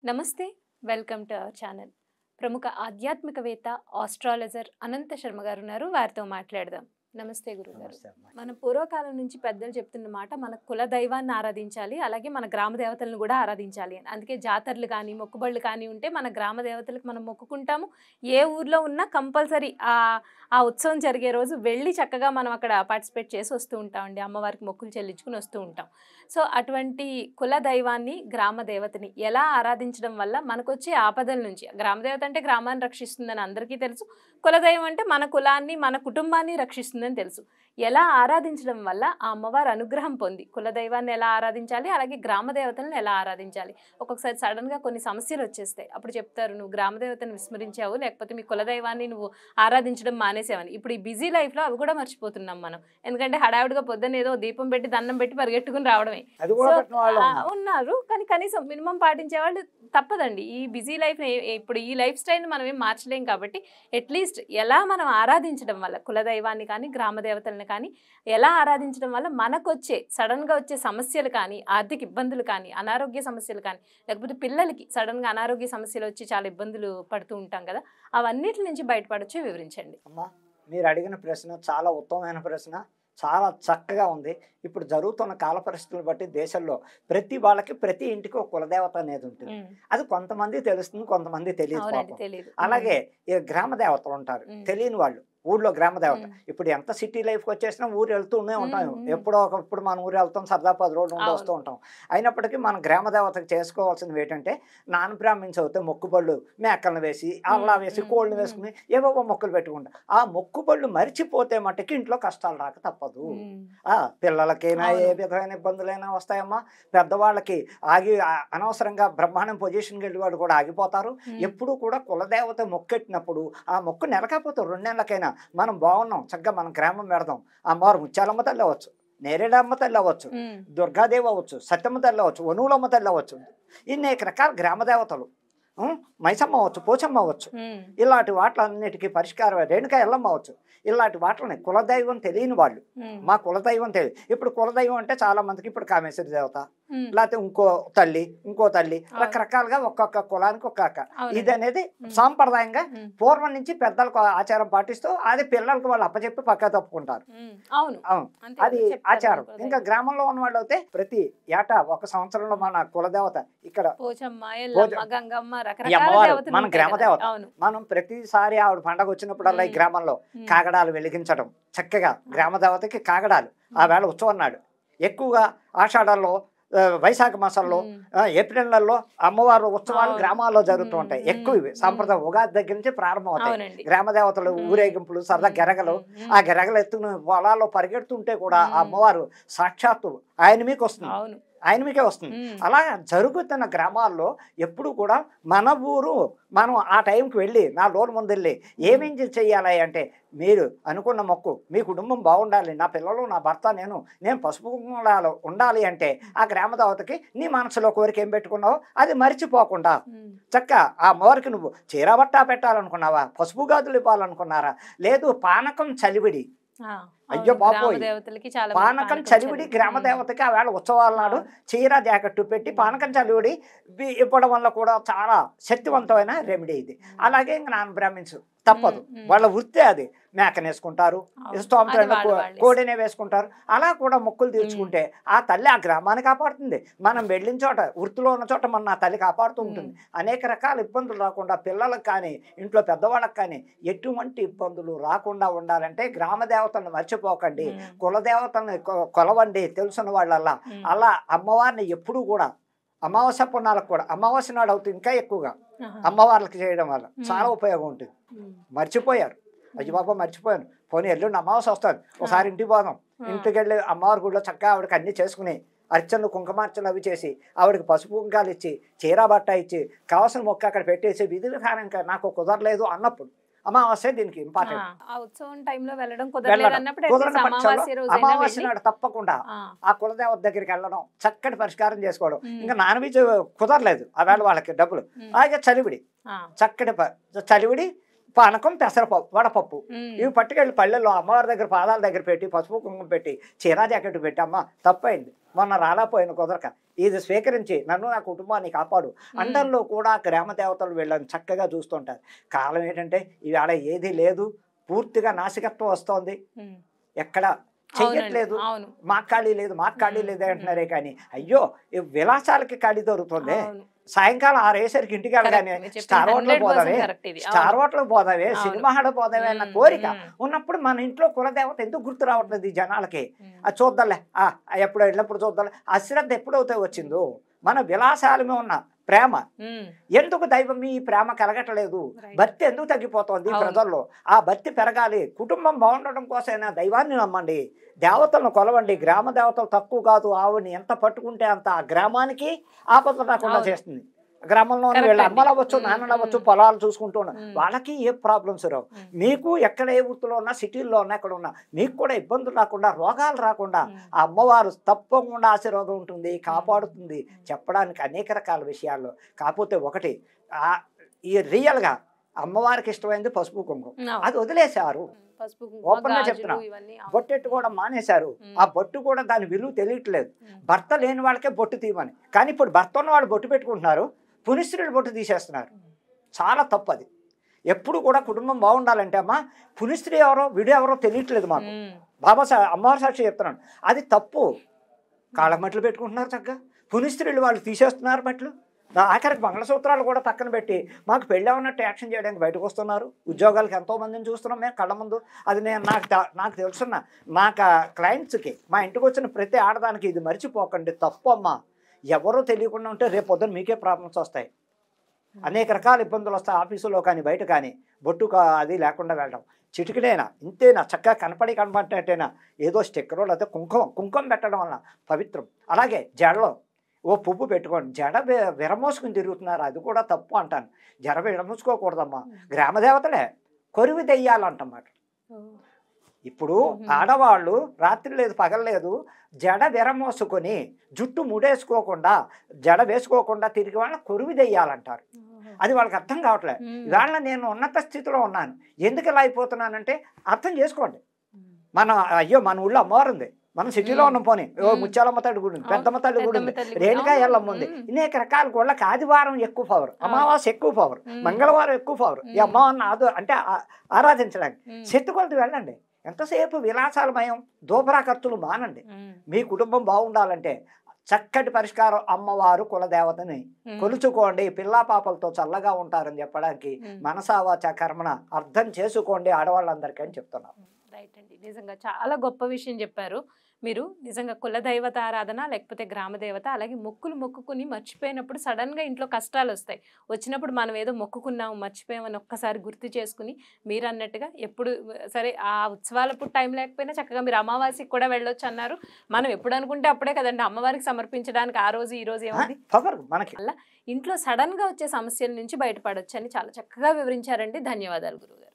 నమస్తే welcome to our channel ప్రముఖ ఆధ్యాత్మికవేత్త ఆస్ట్రాలజర్ అనంత శర్మ గారు ఉన్నారు వారితో మాట్లాడదాం నమస్తే గురుగారు మన పూర్వకాలం నుంచి పెద్దలు చెప్తున్న మాట మన కుల దైవాన్ని ఆరాధించాలి అలాగే మన గ్రామ దేవతలను కూడా ఆరాధించాలి అని అందుకే జాతరలు కానీ మొక్కుబళ్ళు కానీ ఉంటే మన గ్రామ దేవతలకు మనం మొక్కుకుంటాము ఏ ఊర్లో ఉన్నా కంపల్సరీ ఆ ఉత్సవం జరిగే రోజు వెళ్ళి చక్కగా మనం అక్కడ పార్టిసిపేట్ చేసి వస్తూ ఉంటామండి అమ్మవారికి మొక్కులు చెల్లించుకుని వస్తూ ఉంటాం సో అటువంటి కుల దైవాన్ని గ్రామ దేవతని ఎలా ఆరాధించడం వల్ల మనకొచ్చే ఆపదల నుంచి గ్రామ దేవత అంటే గ్రామాన్ని రక్షిస్తుందని అందరికీ తెలుసు కులదైవం అంటే మన కులాన్ని మన కుటుంబాన్ని రక్షిస్తుందని తెలుసు ఎలా ఆరాధించడం వల్ల ఆ అమ్మవారి అనుగ్రహం పొంది కులదైవాన్ని ఎలా ఆరాధించాలి అలాగే గ్రామ దేవతలను ఎలా ఆరాధించాలి ఒక్కొక్కసారి సడన్గా కొన్ని సమస్యలు వచ్చేస్తాయి అప్పుడు చెప్తారు నువ్వు గ్రామ దేవతను విస్మరించావు లేకపోతే మీ కులదైవాన్ని నువ్వు ఆరాధించడం మానేసావని ఇప్పుడు ఈ బిజీ లైఫ్లో అవి కూడా మర్చిపోతున్నాం మనం ఎందుకంటే హడావిడిగా పొద్దున్న ఏదో దీపం పెట్టి దండం పెట్టి పరిగెట్టుకుని రావడమే ఉన్నారు కానీ కనీసం మినిమం పాటించే వాళ్ళు తప్పదండి ఈ బిజీ లైఫ్ ఇప్పుడు ఈ లైఫ్ స్టైల్ని మనం ఏం మార్చలేం కాబట్టి అట్లీస్ట్ ఎలా మనం ఆరాధించడం వల్ల కులదైవాన్ని కానీ గ్రామ దేవతలను కానీ ఎలా ఆరాధించడం వల్ల మనకొచ్చే సడన్గా వచ్చే సమస్యలు కానీ ఆర్థిక ఇబ్బందులు కానీ అనారోగ్య సమస్యలు కానీ లేకపోతే పిల్లలకి సడన్గా అనారోగ్య సమస్యలు వచ్చి చాలా ఇబ్బందులు పడుతూ ఉంటాం కదా అవన్నిటి నుంచి బయటపడొచ్చు వివరించండి. అమ్మా మీరు అడిగిన ప్రశ్న చాలా ఉత్తమమైన ప్రశ్న, చాలా చక్కగా ఉంది. ఇప్పుడు జరుగుతున్న కాల పరిస్థితులను బట్టి దేశంలో ప్రతి వాళ్ళకి ప్రతి ఇంటికి ఒక కులదేవత అనేది ఉంటుంది. అది కొంతమంది తెలుస్తుంది, కొంతమంది తెలియదు. అలాగే ఈ గ్రామ దేవతలు ఉంటారు, తెలియని వాళ్ళు ఊళ్ళో గ్రామ దేవత. ఇప్పుడు ఎంత సిటీ లైఫ్కి వచ్చేసినా ఊరు వెళ్తూనే ఉంటాం, ఎప్పుడో ఒకప్పుడు మన ఊరు వెళ్తాం, సరదా 10 రోజులు ఉండి వస్తూ ఉంటాం. అయినప్పటికీ మన గ్రామ దేవతకు చేసుకోవాల్సినవి ఏంటంటే నాన్ బ్రాహ్మిన్స్ అవుతే మొక్కుబళ్ళు మేకలను వేసి అల్లా వేసి కోళ్ళని వేసుకుని ఏవో మొక్కులు పెట్టుకుంటాం. ఆ మొక్కుబళ్ళు మరిచిపోతే మట్టుకి ఇంట్లో కష్టాలు రాక తప్పదు. పిల్లలకైనా ఏ విధమైన ఇబ్బందులైనా వస్తాయమ్మా, పెద్దవాళ్ళకి ఆగి అనవసరంగా బ్రహ్మాండం పొజిషన్కి వెళ్ళి వాళ్ళు కూడా ఆగిపోతారు. ఎప్పుడు కూడా కులదేవత మొక్కెట్టినప్పుడు ఆ మొక్కు నెలకపోతే 2 నెలలకైనా మనం బాగున్నాం చక్కగా మనం గ్రామం పెడదాం. అమ్మవారు ముత్యాలమ్మ తల్లి అవ్వచ్చు, నేరేడమ్మ తల్లి అవ్వచ్చు, దుర్గాదేవి అవ్వచ్చు, సత్యమ్మ తల్లి అవ్వచ్చు, వనువులమ్మ తల్లి అవ్వచ్చు, ఇన్ని రకాల గ్రామ దేవతలు, మైసమ్మ అవ్వచ్చు, పోచమ్మ అవ్వచ్చు. ఇలాంటి వాటిలన్నిటికీ పరిష్కారం రేణుకా ఎల్లమ్మ అవ్వచ్చు. ఇలాంటి వాటిని కులదైవం తెలియని వాళ్ళు మా కులదైవం తెలియదు. ఇప్పుడు కులదైవం అంటే చాలా మందికి ఇప్పుడు కామేశ్వరి దేవత లేకపోతే ఇంకో తల్లి రకరకాలుగా ఒక్కొక్క కులానికి ఒక్కొక్క ఇది అనేది సాంప్రదాయంగా పూర్వం నుంచి పెద్దలకు ఆచారం పాటిస్తూ అది పిల్లలకు వాళ్ళు అప్పచెప్పి పక్క తప్పుకుంటారు. అవును, అది ఆచారం. ఇంకా గ్రామంలో ఉన్న వాళ్ళు అయితే ప్రతి ఏటా 1 సంవత్సరంలో మన కులదేవత ఇక్కడ మన గ్రామ దేవత మనం ప్రతిసారి ఆవిడ పండగ వచ్చినప్పుడల్లా ఈ గ్రామంలో కాగడాలు వెలిగించడం, చక్కగా గ్రామ దేవతకి కాగడాలు ఆ వేళ ఉత్సవం నాడు ఎక్కువగా ఆషాఢంలో వైశాఖ మాసంలో ఏప్రిల్ నెలలో అమ్మవారు ఉత్సవాలు గ్రామాల్లో జరుగుతూ ఉంటాయి. ఎక్కువ ఇవి సాంప్రదాయం ఉగాది దగ్గర నుంచి ప్రారంభం అవుతాయి. గ్రామ దేవతలు ఊరేగింపులు, సరదా గెరగలు, ఆ గెరగలు ఎత్తుకుని పొలాల్లో పరిగెడుతుంటే కూడా ఆ అమ్మవారు సాక్షాత్తు ఆయన మీకు వస్తుంది, ఆయన మీకే వస్తుంది. అలా జరుగుతున్న గ్రామాల్లో ఎప్పుడు కూడా మన ఊరు మనం ఆ టైంకి వెళ్ళి నా లోన్ ముందు వెళ్ళి ఏమేం చెయ్యాలి అంటే మీరు అనుకున్న మొక్కు మీ కుటుంబం బాగుండాలి, నా పిల్లలు నా భర్త నేను పసుపు కుంకుమలో ఉండాలి అంటే ఆ గ్రామ దేవతకి నీ మనసులో కోరిక ఏం పెట్టుకున్నావో అది మర్చిపోకుండా చక్క ఆ అమ్మవారికి నువ్వు చీరబట్ట పెట్టాలనుకున్నావా, పసుపు గాజులు ఇవ్వాలనుకున్నారా, లేదు పానకం చలివిడి, అయ్యో బాబోయ్ పానకం చలివిడి గ్రామ దేవతకి ఆ వేళ ఉత్సవాల నాడు చీర జాకెట్టు పెట్టి పానకం చలివిడి ఇవ్వడం వల్ల కూడా చాలా శక్తివంతమైన రెమెడీ ఇది. అలాగే ఇంకా నాన్ బ్రాహ్మిన్స్ తప్పదు, వాళ్ళ వృత్తే అది, మేకనేసుకుంటారు, స్తోమత కోడినే వేసుకుంటారు. అలా కూడా మొక్కులు తీర్చుకుంటే ఆ తల్లి ఆ గ్రామాన్ని కాపాడుతుంది. మనం వెళ్ళిన చోట వృత్తిలో ఉన్న చోట మన ఆ తల్లి కాపాడుతూ ఉంటుంది. అనేక రకాల ఇబ్బందులు రాకుండా పిల్లలకు కానీ ఇంట్లో పెద్దవాళ్ళకి కానీ ఎటువంటి ఇబ్బందులు రాకుండా ఉండాలంటే గ్రామ దేవతలను మర్చిపోకండి, కులదేవతలను కొలవండి తెలుసున్న వాళ్ళల్లా. అలా అమ్మవారిని ఎప్పుడూ కూడా అమావాస్య పుణ్యాలకు కూడా అమావాస్య నాడు అవుతుంది ఇంకా ఎక్కువగా అమ్మవార్లకి చేయడం వల్ల చాలా ఉపయోగం ఉంటుంది. మర్చిపోయారు, అయ్యి బాబా మర్చిపోయాను, పోనీ ఎల్లుండి అమావాస్య వస్తాను ఒకసారి ఇంటికి పోదాం, ఇంటికి వెళ్ళి అమ్మవారి గుడిలో చక్కగా ఆవిడకి అన్ని చేసుకుని అర్చనలు కుంకుమార్చనలు అవి చేసి ఆవిడకి పసుపు కుంకాలు ఇచ్చి చీర బట్ట ఇచ్చి కావాల్సిన మొక్క అక్కడ పెట్టేసి విధి విధానం నాకు కుదరలేదు అన్నప్పుడు అమావాస్య దీనికి ఇంపార్టెంట్. అమావాస్య నాడు తప్పకుండా ఆ కులదేవత దగ్గరికి వెళ్ళడం, చక్కటి పరిష్కారం చేసుకోవడం. ఇంకా నాన్ వెజ్ కుదరలేదు ఆ వేళ వాళ్ళకి డబ్బులు, అలాగే చలివిడి, చక్కటి చలివిడి పానకం, పెసరపప్పు, వడపప్పు ఇవి పట్టుకెళ్ళి పల్లెల్లో అమ్మవారి దగ్గర పాదాల దగ్గర పెట్టి పసుపు కుంకుమ పెట్టి చీరా జాకెట్ పెట్టి అమ్మ తప్పైంది మొన్న రాలేపోయింది కుదరక ఇది స్వీకరించి నన్ను నా కుటుంబాన్ని కాపాడు అందరిలో కూడా గ్రామ దేవతలు వీళ్ళని చక్కగా చూస్తుంటారు. కాలం ఏంటంటే ఇవాళ ఏది లేదు, పూర్తిగా నాసికత్వం వస్తోంది, ఎక్కడ చెయ్యట్లేదు, మాకు ఖాళీ లేదు అంటున్నారే కానీ అయ్యో ఈ విలాసాలకి ఖాళీ దొరుకుతుంది. సాయంకాలం 6 అయ్యేసరికి ఇంటికి వెళ్ళగానే స్టార్ హోటల్ పోదావే సినిమా హాల్ పోదావే అన్న కోరిక ఉన్నప్పుడు మన ఇంట్లో కులదేవత ఎందుకు గుర్తు రావట్లేదు ఈ జనాలకి? అది చూద్దాంలే, ఎప్పుడు వెళ్ళినప్పుడు చూద్దాంలే, అశ్రద్ధ ఎప్పుడైతే వచ్చిందో మన విలాసాల మీద ఉన్న ప్రేమ ఎందుకు దైవం ఈ ప్రేమ కలగట్లేదు, భక్తి ఎందుకు తగ్గిపోతుంది ప్రజల్లో? ఆ భక్తి పెరగాలి, కుటుంబం బాగుండడం కోసమైనా దైవాన్ని నమ్మండి, దేవతలను కొలవండి. గ్రామ దేవతలు తక్కువ కాదు, ఆవిడని ఎంత పట్టుకుంటే అంత ఆ గ్రామానికి ఆపద రాకుండా చేస్తుంది. గ్రామంలో వీళ్ళ అమ్మలు అవ్వచ్చు, నాన్నలు అవ్వచ్చు, పొలాలు చూసుకుంటూ ఉన్నారు, వాళ్ళకి ఏ ప్రాబ్లమ్స్ రావు. మీకు ఎక్కడ ఏ వృత్తిలో ఉన్నా, సిటీల్లో ఉన్నా, ఎక్కడ ఉన్నా మీకు కూడా ఇబ్బందులు రాకుండా, రోగాలు రాకుండా ఆ అమ్మవారు తప్పకుండా ఆశీర్వాదం ఉంటుంది, కాపాడుతుంది. చెప్పడానికి అనేక రకాల విషయాల్లో కాకపోతే ఒకటి ఈ రియల్గా అమ్మవారికి ఇష్టమైంది పసుపు కుంకుమ, అది వదిలేశారు. ఓపెన్ గా చెప్తున్నా, బొట్టెట్టు కూడా మానేశారు. ఆ బొట్టు కూడా దాని విలువ తెలియట్లేదు. భర్త లేని వాళ్ళకే బొట్టు తీయమని, కానీ ఇప్పుడు భర్త ఉన్న వాళ్ళు బొట్టు పెట్టుకుంటున్నారు, పునిస్త్రీలు బొట్టు తీసేస్తున్నారు. చాలా తప్పు అది. ఎప్పుడు కూడా కుటుంబం బాగుండాలంటే అమ్మా పునిస్త్రీ ఎవరో విడు ఎవరో తెలియట్లేదు మాకు. అమ్మవారి సాక్షి చెప్తున్నాను, అది తప్పు. కాళ్ళకు మట్లు పెట్టుకుంటున్నారు చక్కగా, పునిస్త్రీలు వాళ్ళు తీసేస్తున్నారు మట్లు. ఆఖరికి మంగళసూత్రాలు కూడా పక్కన పెట్టి మాకు పెళ్ళి ఉన్నట్టు యాక్షన్ చేయడానికి బయటకు వస్తున్నారు. ఉద్యోగాలకు ఎంతోమందిని చూస్తున్నాం మేము కళ్ళ ముందు. అది నేను నాకు తెలుసున్న నా క్లయింట్స్కి, మా ఇంటికి వచ్చిన ప్రతి ఆడదానికి ఇది మర్చిపోకండి, తప్పు అమ్మా. ఎవరో తెలియకుండా ఉంటే రేపు పొద్దున్న మీకే ప్రాబ్లమ్స్ వస్తాయి, అనేక రకాల ఇబ్బందులు వస్తాయి. ఆఫీసులో కానీ బయట కానీ బొట్టు అది లేకుండా వెళ్ళడం చిటికడైనా ఇంతేనా, చక్కగా కనపడినట్టేనా, ఏదో స్టిక్కరో లేకపోతే కుంకుమ పెట్టడం వలన పవిత్రం. అలాగే జడలో ఓ పువ్వు పెట్టుకోండి, జడ విరమోసుకుని తిరుగుతున్నారు, అది కూడా తప్పు అంటాను. జడ విరమోసుకోకూడదమ్మా. గ్రామదేవతలే కొరివి దెయ్యాలంటమాట. ఇప్పుడు ఆడవాళ్ళు రాత్రి లేదు పగలలేదు జడ విరమోసుకొని జుట్టు ముడేసుకోకుండా జడ వేసుకోకుండా తిరిగి వాళ్ళని కొరివి దెయ్యాలంటారు. అది వాళ్ళకి అర్థం కావట్లేదు. ఇవాళ నేను ఉన్నత స్థితిలో ఉన్నాను, ఎందుకు ఇలా అయిపోతున్నానంటే అర్థం చేసుకోండి. మన ఊళ్ళో అమ్మవారు ఉంది, మనం సిటీలో ఉన్నాం, పోనీ ముత్యాలమ్మ తల్లి గుడి ఉంది, పెద్దమ్మ తల్లి గుడి ఉంది, రేణుకా ఎల్లమ్మ ఉంది, అనేక రకాల గుళ్ళకి ఆదివారం ఎక్కువ పవర్, అమావాస్య ఎక్కువ పవర్, మంగళవారం ఎక్కువ పవర్. ఈ అమ్మవారిని అంటే ఆరాధించడానికి శక్తి కొలది వెళ్ళండి. ఎంతసేపు విలాసాలమయం దోపరా ఖర్చులు మానండి. మీ కుటుంబం బాగుండాలంటే చక్కటి పరిష్కారం అమ్మవారు కులదేవతని కొలుచుకోండి, పిల్లా పాపలతో చల్లగా ఉంటారని చెప్పడానికి మనసావాచ కర్మణ అర్థం చేసుకోండి ఆడవాళ్ళందరికీ అని చెప్తున్నాను. రైట్ అండి, నిజంగా చాలా గొప్ప విషయం చెప్పారు మీరు. నిజంగా కుల దైవత ఆరాధన లేకపోతే గ్రామ దేవత, అలాగే మొక్కుకుని మర్చిపోయినప్పుడు సడన్గా ఇంట్లో కష్టాలు వస్తాయి. వచ్చినప్పుడు మనం ఏదో మొక్కుకున్నాము మర్చిపోయామని ఒక్కసారి గుర్తు చేసుకుని మీరు అన్నట్టుగా ఎప్పుడు సరే ఆ ఉత్సవాలప్పుడు టైం లేకపోయినా చక్కగా మీరు అమావాస్యకి కూడా వెళ్ళొచ్చు అన్నారు. మనం ఎప్పుడు అనుకుంటే అప్పుడే కదండి అమ్మవారికి సమర్పించడానికి ఆ రోజు ఈ రోజు ఏముంది. అలా ఇంట్లో సడన్గా వచ్చే సమస్యల నుంచి బయటపడొచ్చు అని చాలా చక్కగా వివరించారండి. ధన్యవాదాలు గురుగారు.